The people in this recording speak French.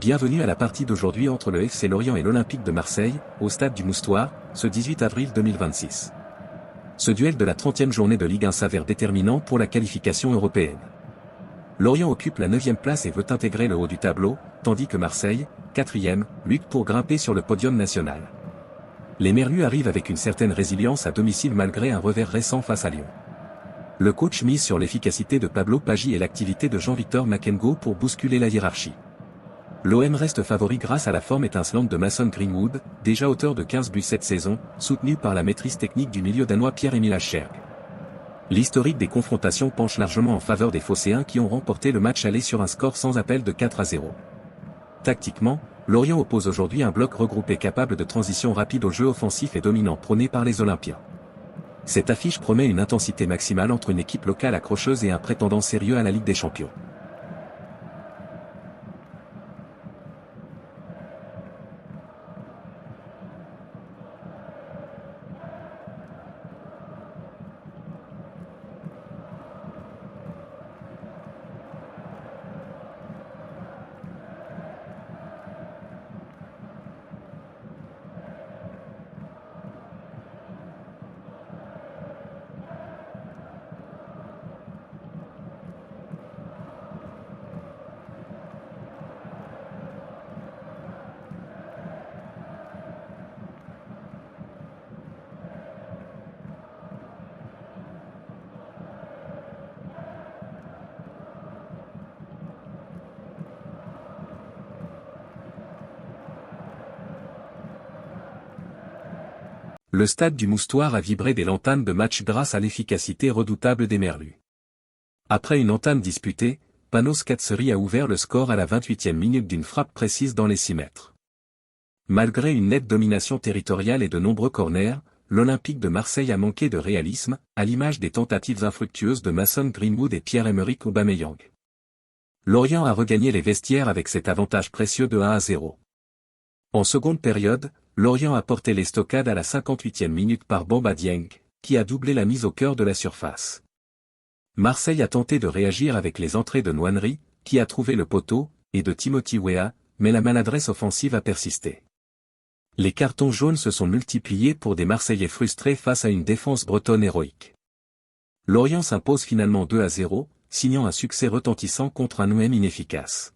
Bienvenue à la partie d'aujourd'hui entre le FC Lorient et l'Olympique de Marseille, au stade du Moustoir, ce 18 avril 2026. Ce duel de la 30e journée de Ligue 1 s'avère déterminant pour la qualification européenne. Lorient occupe la 9e place et veut intégrer le haut du tableau, tandis que Marseille, 4e, lutte pour grimper sur le podium national. Les Merlus arrivent avec une certaine résilience à domicile malgré un revers récent face à Lyon. Le coach mise sur l'efficacité de Pablo Paggi et l'activité de Jean-Victor Makengo pour bousculer la hiérarchie. L'OM reste favori grâce à la forme étincelante de Mason Greenwood, déjà auteur de 15 buts cette saison, soutenu par la maîtrise technique du milieu danois Pierre-Emil Aschberg. L'historique des confrontations penche largement en faveur des Phocéens qui ont remporté le match aller sur un score sans appel de 4-0. Tactiquement, Lorient oppose aujourd'hui un bloc regroupé capable de transition rapide au jeu offensif et dominant prôné par les Olympiens. Cette affiche promet une intensité maximale entre une équipe locale accrocheuse et un prétendant sérieux à la Ligue des Champions. Le stade du Moustoir a vibré des l'entame de match grâce à l'efficacité redoutable des Merlus. Après une entame disputée, Panos Katseri a ouvert le score à la 28e minute d'une frappe précise dans les 6 mètres. Malgré une nette domination territoriale et de nombreux corners, l'Olympique de Marseille a manqué de réalisme, à l'image des tentatives infructueuses de Mason Greenwood et Pierre-Emerick Aubameyang. Lorient a regagné les vestiaires avec cet avantage précieux de 1-0. En seconde période, Lorient a porté les stockades à la 58e minute par Bamba Dieng, qui a doublé la mise au cœur de la surface. Marseille a tenté de réagir avec les entrées de Nwaneri, qui a trouvé le poteau, et de Timothy Weah, mais la maladresse offensive a persisté. Les cartons jaunes se sont multipliés pour des Marseillais frustrés face à une défense bretonne héroïque. Lorient s'impose finalement 2-0, signant un succès retentissant contre un OM inefficace.